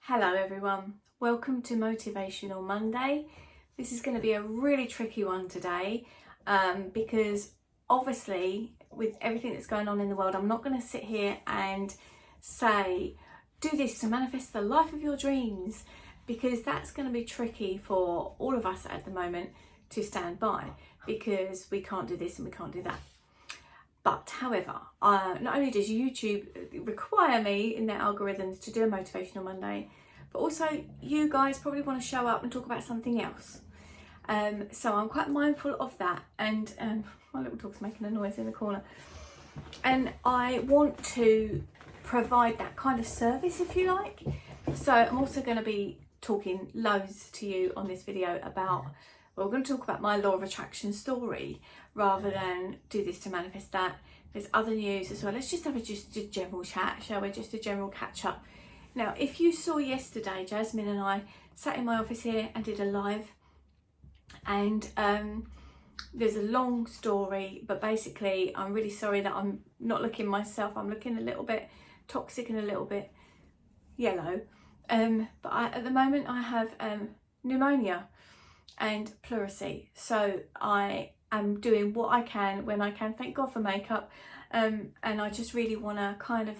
Hello everyone, welcome to Motivational Monday. This is going to be a really tricky one today because obviously with everything that's going on in the world, I'm not going to sit here and say do this to manifest the life of your dreams, because that's going to be tricky for all of us at the moment to stand by, because we can't do this and we can't do that. But however, not only does YouTube require me in their algorithms to do a Motivational Monday, but also you guys probably want to show up and talk about something else. So I'm quite mindful of that, and my little dog's making a noise in the corner. And I want to provide that kind of service, if you like. So I'm also going to be talking loads to you on this video about, well, we're going to talk about my law of attraction story rather than do this to manifest that. There's other news as well. Let's just have a general chat, shall we? Just a general catch up. Now, if you saw yesterday, Jasmine and I sat in my office here and did a live, and there's a long story, but basically I'm really sorry that I'm not looking myself. I'm looking a little bit toxic and a little bit yellow. But at the moment I have pneumonia and pleurisy, so I am doing what I can when I can. Thank God for makeup, and I just really want to kind of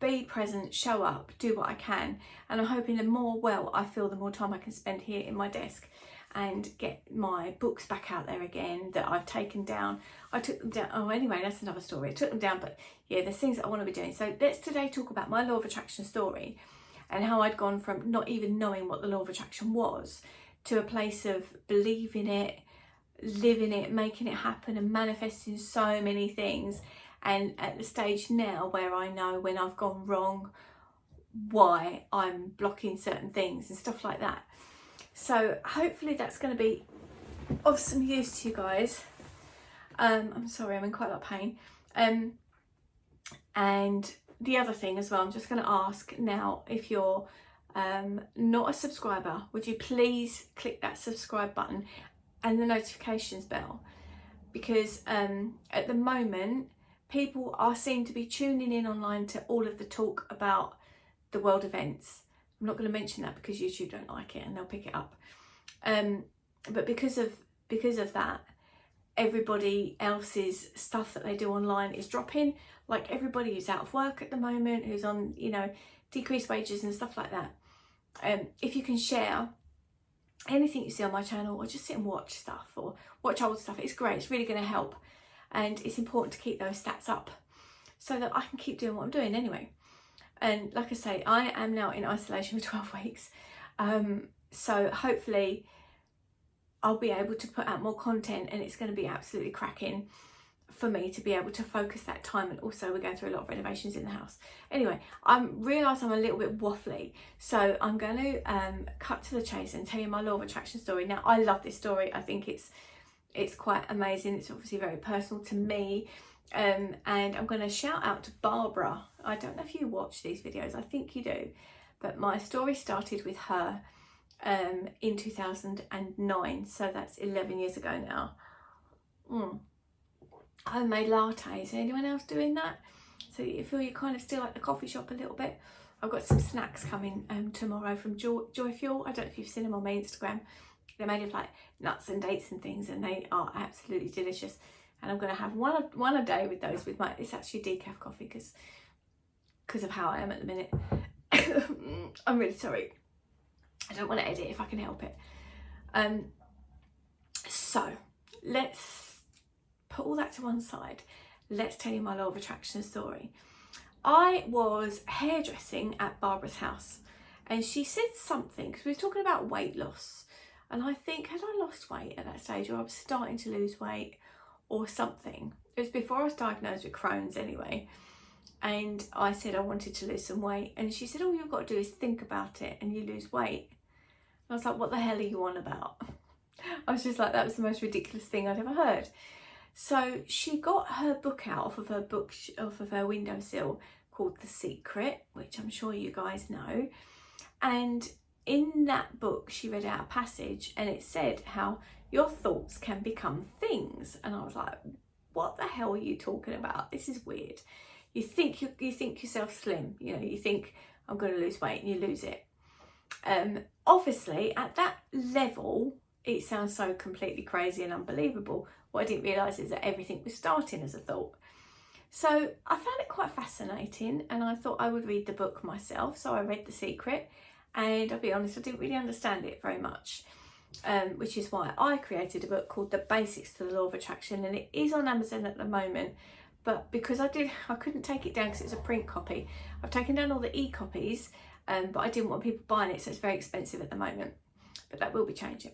be present, show up, do what I can, and I'm hoping the more well I feel, the more time I can spend here in my desk and get my books back out there again that I've taken down. I took them down, oh anyway, that's another story. I took them down, but yeah, there's things that I want to be doing. So let's today talk about my law of attraction story and how I'd gone from not even knowing what the law of attraction was to a place of believing it, living it, making it happen and manifesting so many things. And at the stage now where I know when I've gone wrong, why I'm blocking certain things and stuff like that. So hopefully that's going to be of some use to you guys. I'm sorry, I'm in quite a lot of pain. And the other thing as well, I'm just going to ask now, if you're not a subscriber, would you please click that subscribe button and the notifications bell, because at the moment people seem to be tuning in online to all of the talk about the world events. I'm not going to mention that because YouTube don't like it and they'll pick it up. But because of that, everybody else's stuff that they do online is dropping. Like everybody who's out of work at the moment, who's on, decreased wages and stuff like that. If you can share anything you see on my channel, or just sit and watch stuff or watch old stuff, it's great. It's really going to help. And it's important to keep those stats up so that I can keep doing what I'm doing anyway. And like I say, I am now in isolation for 12 weeks. So hopefully I'll be able to put out more content, and it's going to be absolutely cracking for me to be able to focus that time. And also we're going through a lot of renovations in the house. Anyway, I realise I'm a little bit waffly, so I'm going to cut to the chase and tell you my law of attraction story. Now, I love this story. I think it's quite amazing. It's obviously very personal to me, and I'm going to shout out to Barbara. I don't know if you watch these videos, I think you do, but my story started with her in 2009, so that's 11 years ago now. I made lattes. Anyone else doing that? So you feel you're kind of still at the coffee shop a little bit. I've got some snacks coming tomorrow from Joy Fuel. I don't know if you've seen them on my Instagram. They're made of like nuts and dates and things, and they are absolutely delicious. And I'm going to have one a day with those. It's actually decaf coffee because of how I am at the minute. I'm really sorry. I don't want to edit if I can help it. So let's put all that to one side. Let's tell you my law of attraction story. I was hairdressing at Barbara's house, and she said something, because we were talking about weight loss. And I think, had I lost weight at that stage, or I was starting to lose weight or something? It was before I was diagnosed with Crohn's anyway. And I said I wanted to lose some weight. And she said, all you've got to do is think about it and you lose weight. And I was like, what the hell are you on about? I was just like, that was the most ridiculous thing I'd ever heard. So she got her book out off of her windowsill, called The Secret, which I'm sure you guys know. And in that book, she read out a passage, and it said how your thoughts can become things. And I was like, what the hell are you talking about? This is weird. you think yourself slim, you know, you think I'm going to lose weight and you lose it. Obviously at that level it sounds so completely crazy and unbelievable. What I didn't realise is that everything was starting as a thought. So I found it quite fascinating, and I thought I would read the book myself. So I read The Secret, and I'll be honest, I didn't really understand it very much, which is why I created a book called The Basics to the Law of Attraction, and it is on Amazon at the moment. But because I couldn't take it down because it's a print copy. I've taken down all the e-copies, but I didn't want people buying it, so it's very expensive at the moment. But that will be changing.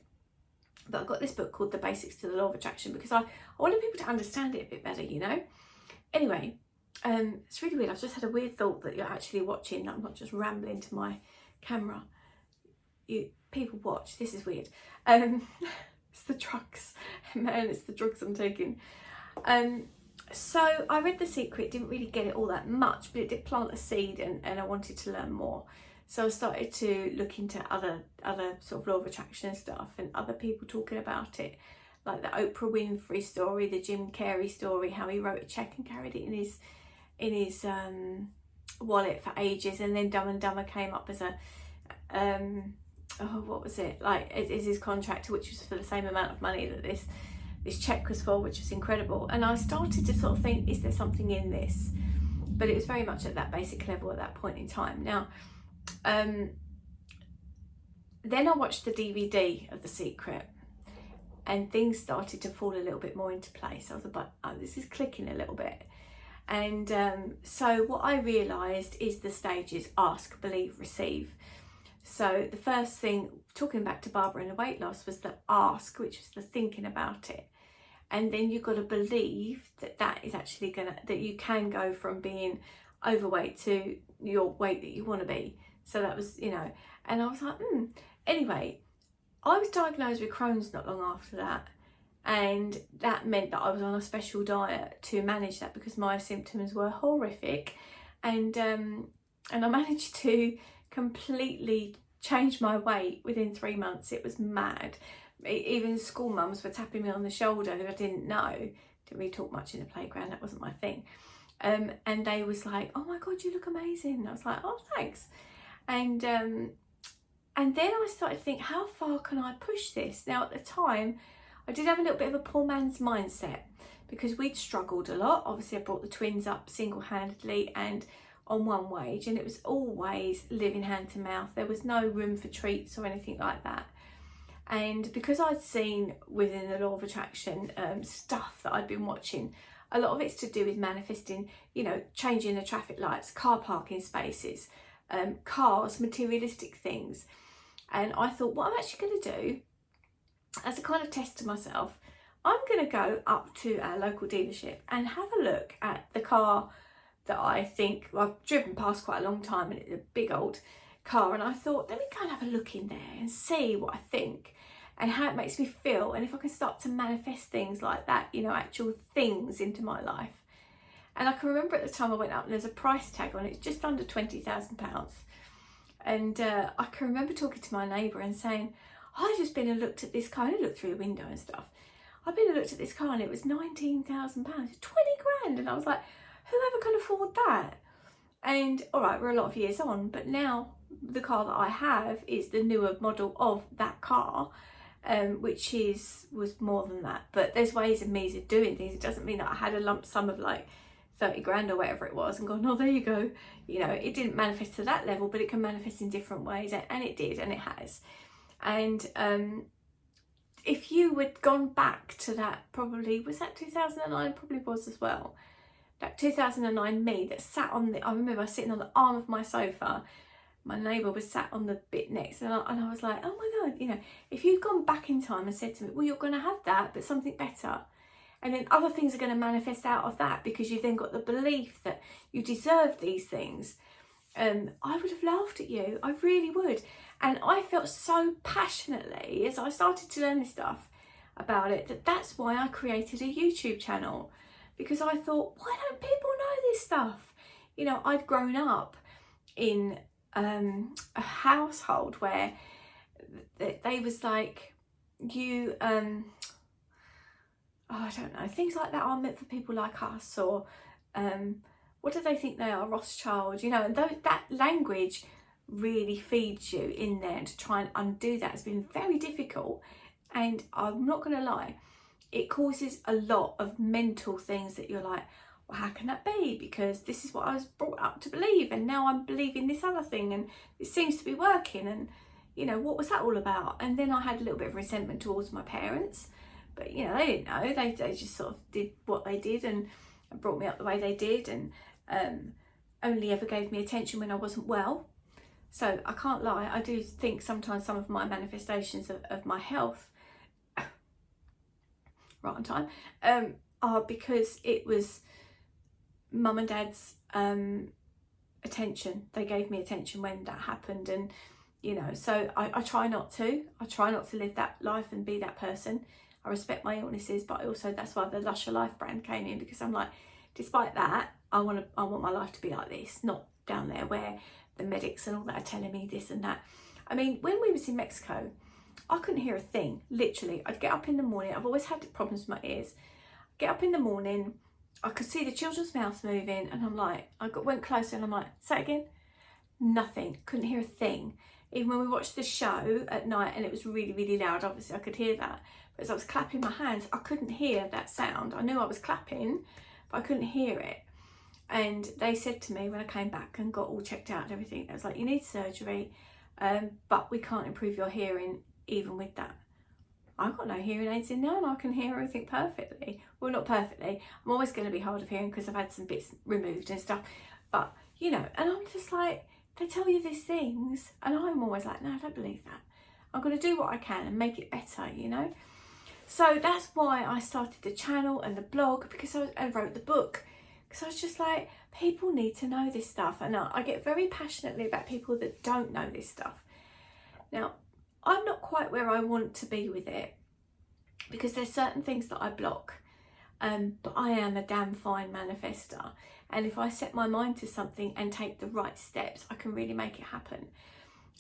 But I've got this book called The Basics to the Law of Attraction because I wanted people to understand it a bit better, you know. Anyway, it's really weird. I've just had a weird thought that you're actually watching. I'm not just rambling to my camera. People watch. This is weird. It's the drugs. Man, it's the drugs I'm taking. So I read The Secret, didn't really get it all that much, but it did plant a seed, and I wanted to learn more. So I started to look into other sort of law of attraction stuff and other people talking about it, like the Oprah Winfrey story, the Jim Carrey story, how he wrote a check and carried it in his wallet for ages, and then Dumb and Dumber came up as a what was it, like is his contract, which was for the same amount of money that this check was for, which was incredible. And I started to sort of think, is there something in this? But it was very much at that basic level at that point in time. Now, then I watched the DVD of The Secret, and things started to fall a little bit more into place. I was like, oh, this is clicking a little bit. And so what I realised is the stages: ask, believe, receive. So the first thing, talking back to Barbara and the weight loss, was the ask, which was the thinking about it. And then you've got to believe that is actually that you can go from being overweight to your weight that you want to be. So that was, you know, and I was like, Anyway, I was diagnosed with Crohn's not long after that. And that meant that I was on a special diet to manage that because my symptoms were horrific. And I managed to completely change my weight within 3 months. It was mad. Even school mums were tapping me on the shoulder who I didn't know. Didn't really talk much in the playground, that wasn't my thing. And they was like, oh my God, you look amazing. And I was like, oh, thanks. And then I started to think, how far can I push this? Now, at the time, I did have a little bit of a poor man's mindset because we'd struggled a lot. Obviously, I brought the twins up single-handedly and on one wage, and it was always living hand to mouth. There was no room for treats or anything like that. And because I'd seen within the law of attraction stuff that I'd been watching, a lot of it's to do with manifesting, you know, changing the traffic lights, car parking spaces, cars, materialistic things. And I thought, what I'm actually going to do, as a kind of test to myself, I'm going to go up to our local dealership and have a look at the car that I think, well, I've driven past quite a long time, and it's a big old car, and I thought, let me go and have a look in there and see what I think and how it makes me feel, and if I can start to manifest things like that, you know, actual things into my life. And I can remember at the time I went up and there's a price tag on it, it's just under £20,000. And I can remember talking to my neighbour and saying, I've just been and looked at this car, and I looked through the window and stuff. I've been and looked at this car and it was £19,000, 20 grand. And I was like, whoever can afford that? And all right, we're a lot of years on, but now the car that I have is the newer model of that car, which was more than that. But there's ways and means of doing things. It doesn't mean that I had a lump sum of like 30 grand or whatever it was and gone, oh, there you go. You know, it didn't manifest to that level, but it can manifest in different ways, and it did, and it has. And if you had gone back to that, probably, was that 2009? Probably was as well. That 2009 me that sat on I remember sitting on the arm of my sofa, my neighbour was sat on the bit next, and I was like, oh my God, you know, if you'd gone back in time and said to me, well, you're going to have that, but something better. And then other things are going to manifest out of that because you've then got the belief that you deserve these things. I would have laughed at you. I really would. And I felt so passionately as I started to learn this stuff about it that's why I created a YouTube channel, because I thought, why don't people know this stuff? You know, I'd grown up in a household where they was like, you, I don't know, things like that are meant for people like us, or What do they think they are, Rothschild? You know, and that language really feeds you in there, and to try and undo that has been very difficult. And I'm not going to lie, it causes a lot of mental things that you're like, well, how can that be? Because this is what I was brought up to believe, and now I'm believing this other thing, and it seems to be working, and you know, what was that all about? And then I had a little bit of resentment towards my parents, but you know, they didn't know. They just sort of did what they did and brought me up the way they did, and only ever gave me attention when I wasn't well. So I can't lie, I do think sometimes some of my manifestations of my health, right on time, are because it was mum and dad's attention. They gave me attention when that happened, and you know, so I try not to live that life and be that person. I respect my illnesses, but I also, that's why the Lusher Life brand came in, because I'm like, despite that, I want my life to be like this, not down there where the medics and all that are telling me this and that. I mean, when we was in Mexico, I couldn't hear a thing, literally. I'd get up in the morning, I've always had problems with my ears. Get up in the morning, I could see the children's mouths moving, and I'm like, went closer and I'm like, say it again. Nothing, couldn't hear a thing. Even when we watched the show at night and it was really, really loud, obviously I could hear that. But as I was clapping my hands, I couldn't hear that sound. I knew I was clapping, but I couldn't hear it. And they said to me when I came back and got all checked out and everything, it was like, you need surgery, but we can't improve your hearing even with that. I've got no hearing aids in now and I can hear everything perfectly. Well, not perfectly. I'm always going to be hard of hearing because I've had some bits removed and stuff. But, you know, and I'm just like, they tell you these things and I'm always like, no, I don't believe that. I'm going to do what I can and make it better, you know. So that's why I started the channel and the blog, because I wrote the book. Because I was just like, people need to know this stuff. And I get very passionately about people that don't know this stuff. Now, I'm not quite where I want to be with it, because there's certain things that I block. But I am a damn fine manifester. And if I set my mind to something and take the right steps, I can really make it happen.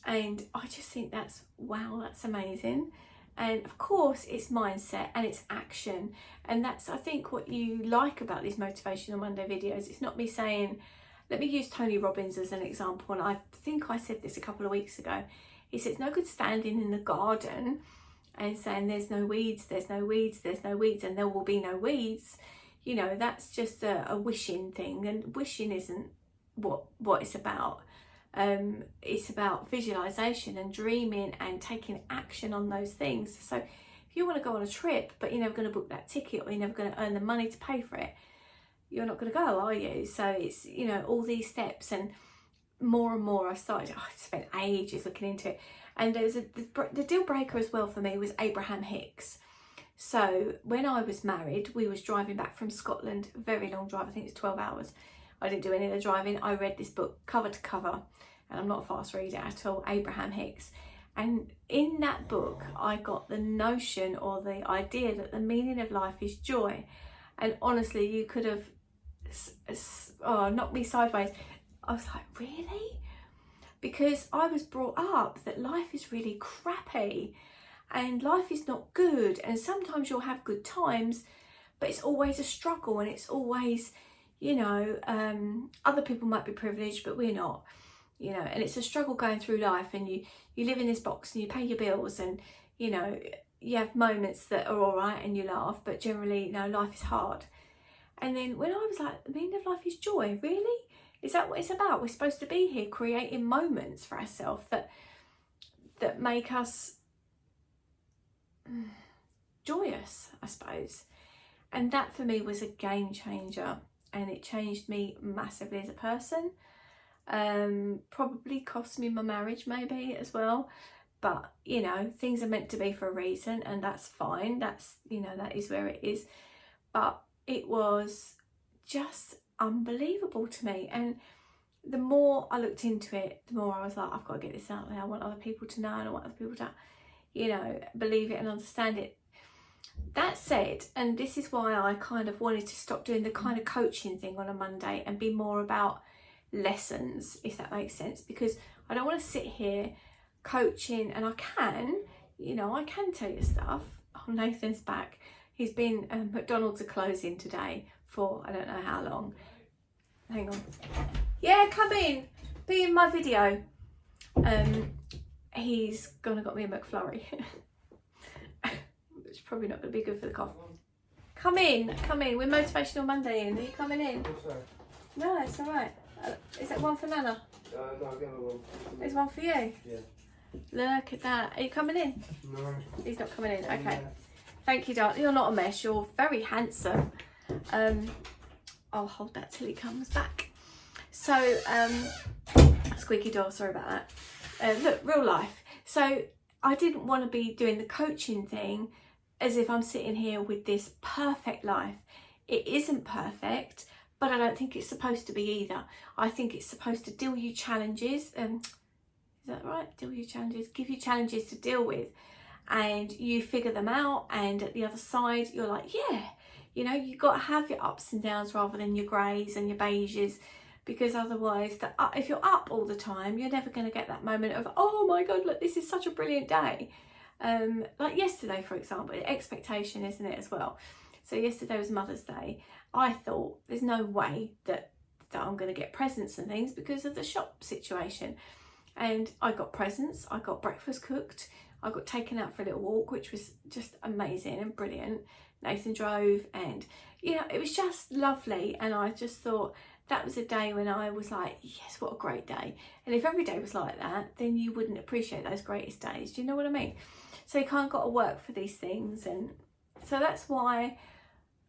And I just think that's, wow, that's amazing. And of course it's mindset and it's action, and that's, I think, what you like about these Motivational Monday videos. It's not me saying, let me use Tony Robbins as an example, and I think I said this a couple of weeks ago. He said it's no good standing in the garden and saying there's no weeds, there's no weeds, there's no weeds, and there will be no weeds. You know, that's just a wishing thing, and wishing isn't what it's about. It's about visualization and dreaming and taking action on those things. So if you want to go on a trip but you're never going to book that ticket, or you're never going to earn the money to pay for it, you're not going to go, are you? So it's, you know, all these steps, and more I started, I spent ages looking into it. And there's the deal breaker as well for me was Abraham Hicks. So when I was married, we was driving back from Scotland, very long drive, I think it's 12 hours. I didn't do any of the driving. I read this book cover to cover, and I'm not a fast reader at all, Abraham Hicks. And in that book, I got the notion, or the idea, that the meaning of life is joy. And honestly, you could have knocked me sideways. I was like, really? Because I was brought up that life is really crappy and life is not good. And sometimes you'll have good times, but it's always a struggle, and it's always, you know, other people might be privileged, but we're not, you know, and it's a struggle going through life, and you live in this box and you pay your bills, and, you know, you have moments that are all right and you laugh, but generally, you know, life is hard. And then when I was like, the meaning of life is joy, really? Is that what it's about? We're supposed to be here creating moments for ourselves that make us joyous, I suppose. And that for me was a game changer, and it changed me massively as a person. Probably cost me my marriage maybe as well, but you know, things are meant to be for a reason, and that's fine. That's, you know, that is where it is. But it was just unbelievable to me, and the more I looked into it, the more I was like, I've got to get this out there. I want other people to know, and I want other people to, you know, believe it and understand it. That said, and this is why I kind of wanted to stop doing the kind of coaching thing on a Monday and be more about lessons, if that makes sense, because I don't want to sit here coaching, and I can, you know, I can tell you stuff. Oh, Nathan's back. He's been, McDonald's are closing today for I don't know how long. hang on. Yeah, come in. Be in my video. He's gonna got me a McFlurry. It's probably not gonna be good for the cough. Come in. We're Motivational Monday in. Are you coming in? Sorry. No, it's alright. Is that one for Nana? No, I'll get one. There's one for you? Yeah. Look at that. Are you coming in? No. He's not coming in. Okay. Yeah. Thank you, darling. You're not a mess. You're very handsome. I'll hold that till he comes back. So, squeaky door. Sorry about that. Look, real life. So, I didn't want to be doing the coaching thing as if I'm sitting here with this perfect life. It isn't perfect, but I don't think it's supposed to be either. I think it's supposed to deal you challenges. Is that right? Deal you challenges. Give you challenges to deal with, and you figure them out. And at the other side, you're like, yeah, you know, you got to have your ups and downs rather than your greys and your beiges, because otherwise, if you're up all the time, you're never going to get that moment of, oh my God, look, this is such a brilliant day. Like yesterday, for example, expectation, isn't it, as well? So yesterday was Mother's Day. I thought there's no way that I'm going to get presents and things because of the shop situation. And I got presents, I got breakfast cooked, I got taken out for a little walk, which was just amazing and brilliant. Nathan drove, and you know, it was just lovely. And I just thought that was a day when I was like, yes, what a great day. And if every day was like that, then you wouldn't appreciate those greatest days. Do you know what I mean? So you can't got to work for these things. And so that's why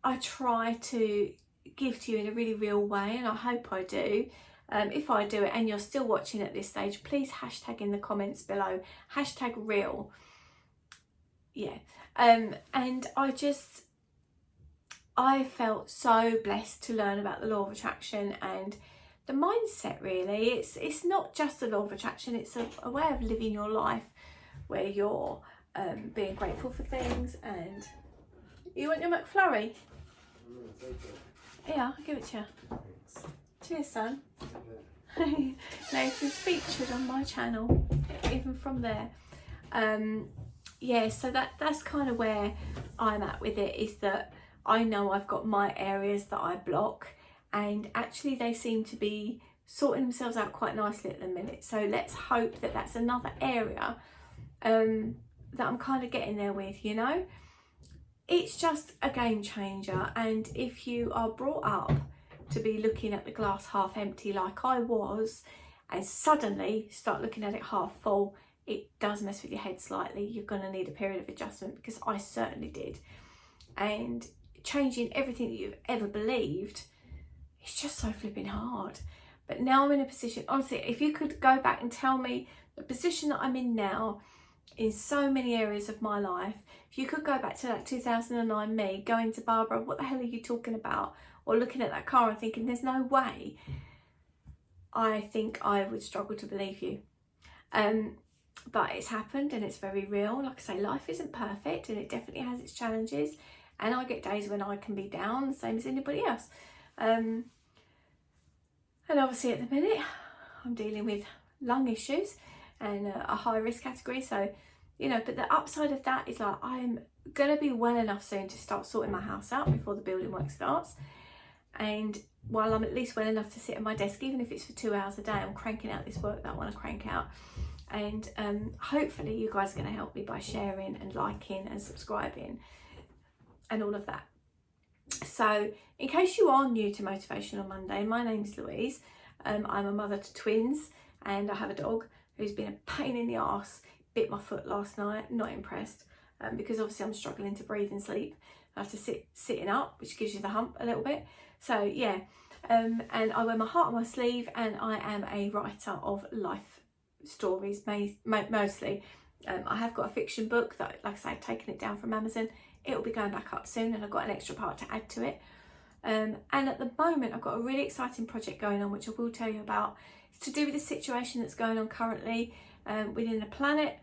I try to give to you in a really real way, and I hope I do. If I do it and you're still watching at this stage, please hashtag in the comments below, hashtag real. Yeah. And I felt so blessed to learn about the law of attraction and the mindset, really. It's not just the law of attraction, it's a way of living your life where you're being grateful for things. And you want your McFlurry? Yeah, I'll give it to you. Thanks. Cheers, son. Nathan's featured on my channel, even from there. Yeah, so that's kind of where I'm at with it, is that I know I've got my areas that I block, and actually they seem to be sorting themselves out quite nicely at the minute. So let's hope that that's another area that I'm kind of getting there with, you know. It's just a game changer, and if you are brought up to be looking at the glass half empty like I was, and suddenly start looking at it half full, it does mess with your head slightly. You're going to need a period of adjustment, because I certainly did. And changing everything that you've ever believed, it's just so flipping hard. But now I'm in a position, honestly, if you could go back and tell me the position that I'm in now in so many areas of my life, if you could go back to that 2009 me going to Barbara, what the hell are you talking about? Or looking at that car and thinking, there's no way, I think I would struggle to believe you. But it's happened, and it's very real. Like I say, life isn't perfect, and it definitely has its challenges. And I get days when I can be down, the same as anybody else. And obviously at the minute, I'm dealing with lung issues and a high risk category. So, you know, but the upside of that is, like, I'm going to be well enough soon to start sorting my house out before the building work starts. And while I'm at least well enough to sit at my desk, even if it's for 2 hours a day, I'm cranking out this work that I want to crank out. And hopefully you guys are going to help me by sharing and liking and subscribing and all of that. So in case you are new to Motivational Monday, my name's Louise. I'm a mother to twins, and I have a dog who's been a pain in the arse. Bit my foot last night, not impressed, because obviously I'm struggling to breathe and sleep. I have to sitting up, which gives you the hump a little bit. So yeah, and I wear my heart on my sleeve, and I am a writer of life stories, mostly. I have got a fiction book that, like I say, I've taken it down from Amazon. It will be going back up soon, and I've got an extra part to add to it. And at the moment, I've got a really exciting project going on, which I will tell you about. It's to do with the situation that's going on currently within the planet.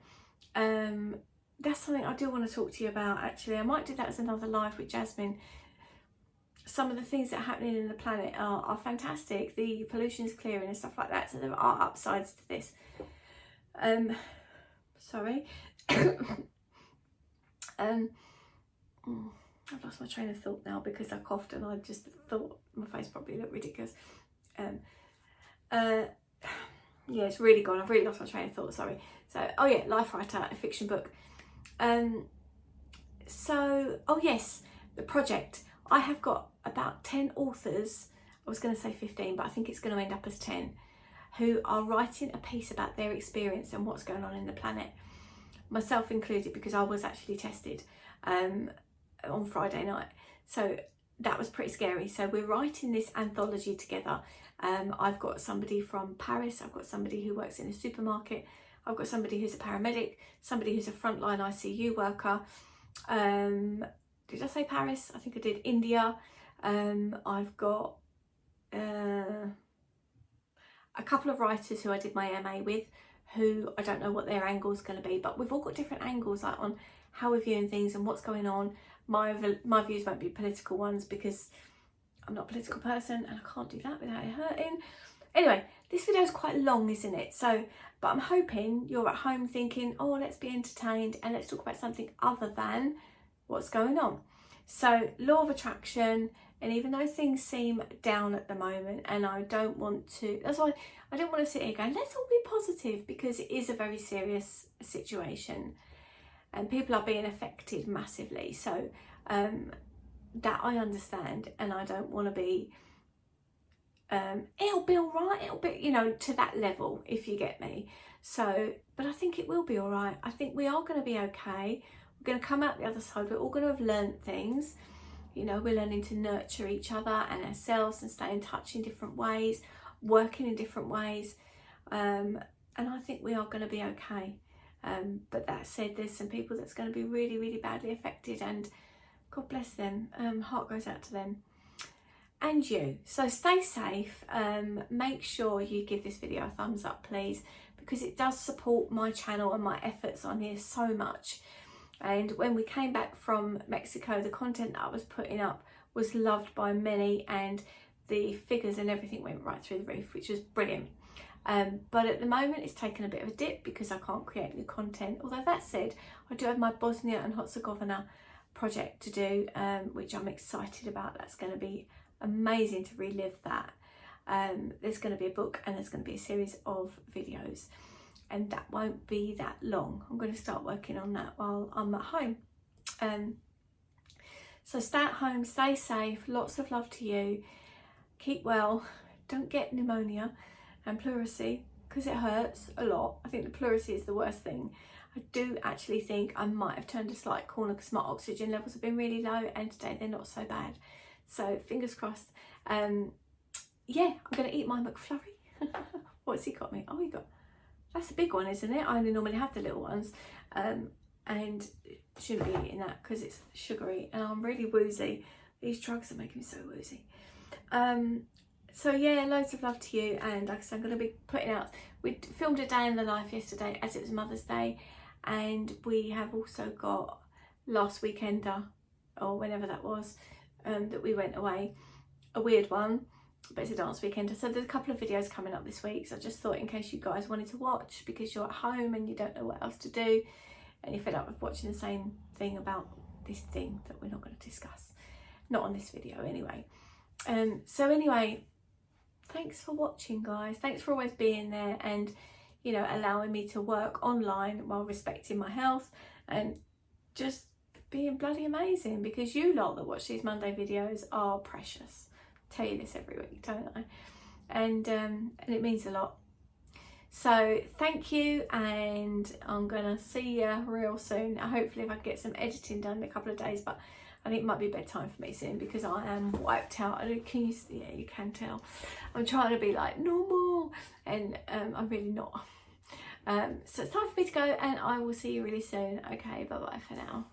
That's something I do want to talk to you about, actually. I might do that as another live with Jasmine. Some of the things that are happening in the planet are fantastic. The pollution's clearing and stuff like that. So there are upsides to this. Sorry. I've lost my train of thought now because I coughed, and I just thought my face probably looked ridiculous. Yeah, it's really gone. I've really lost my train of thought, sorry. So, oh yeah, Life Writer, a fiction book. So, oh yes, the project. I have got about 10 authors, I was going to say 15, but I think it's going to end up as 10, who are writing a piece about their experience and what's going on in the planet. Myself included, because I was actually tested on Friday night. So that was pretty scary. So we're writing this anthology together. I've got somebody from Paris, I've got somebody who works in a supermarket, I've got somebody who's a paramedic, somebody who's a frontline ICU worker. Did I say Paris? I think I did. India. I've got a couple of writers who I did my MA with, who I don't know what their angle is going to be, but we've all got different angles, like on how we're viewing things and what's going on. My views won't be political ones, because I'm not a political person and I can't do that without it hurting. Anyway, this video is quite long, isn't it? So, but I'm hoping you're at home thinking, oh, let's be entertained and let's talk about something other than what's going on. So, law of attraction, and even though things seem down at the moment, and I don't want to, that's why I don't want to sit here going, let's all be positive, because it is a very serious situation and people are being affected massively. So that I understand, and I don't want to be, it'll be all right, it'll be, you know, to that level, if you get me. So, but I think it will be all right. I think we are going to be okay. We're going to come out the other side. We're all going to have learned things. You know, we're learning to nurture each other and ourselves and stay in touch in different ways, working in different ways. And I think we are going to be okay. But that said, there's some people that's going to be really, really badly affected, and God bless them. Heart goes out to them. And you. So stay safe. Make sure you give this video a thumbs up, please, because it does support my channel and my efforts on here so much. And when we came back from Mexico, the content that I was putting up was loved by many, and the figures and everything went right through the roof, which was brilliant. But at the moment it's taken a bit of a dip because I can't create new content. Although that said, I do have my Bosnia and Herzegovina project to do, which I'm excited about. That's going to be amazing to relive that. There's going to be a book and there's going to be a series of videos, and that won't be that long. I'm going to start working on that while I'm at home. So stay at home, stay safe, lots of love to you, keep well, don't get pneumonia and pleurisy, because it hurts a lot. I think the pleurisy is the worst thing. I do actually think I might have turned a slight corner because my oxygen levels have been really low, and today they're not so bad. So fingers crossed. Yeah, I'm going to eat my McFlurry. What's he got me? Oh, he got, that's a big one, isn't it? I only normally have the little ones, and shouldn't be eating that because it's sugary and I'm really woozy. These drugs are making me so woozy. So yeah, loads of love to you, and like I said, I'm going to be putting out, we filmed a day in the life yesterday as it was Mother's Day, and we have also got last weekender, or whenever that was, that we went away, a weird one, but it's a dance weekender. So there's a couple of videos coming up this week, so I just thought in case you guys wanted to watch, because you're at home and you don't know what else to do and you're fed up with watching the same thing about this thing that we're not going to discuss, not on this video anyway. So anyway, thanks for watching, guys. Thanks for always being there and, you know, allowing me to work online while respecting my health and just being bloody amazing, because you lot that watch these Monday videos are precious. I tell you this every week, don't I? And it means a lot. So thank you, and I'm gonna see you real soon. Hopefully if I can get some editing done in a couple of days, but I think it might be bedtime for me soon because I am wiped out. Can you see? Yeah, you can tell. I'm trying to be like normal, and I'm really not. So it's time for me to go, and I will see you really soon. Okay, bye bye for now.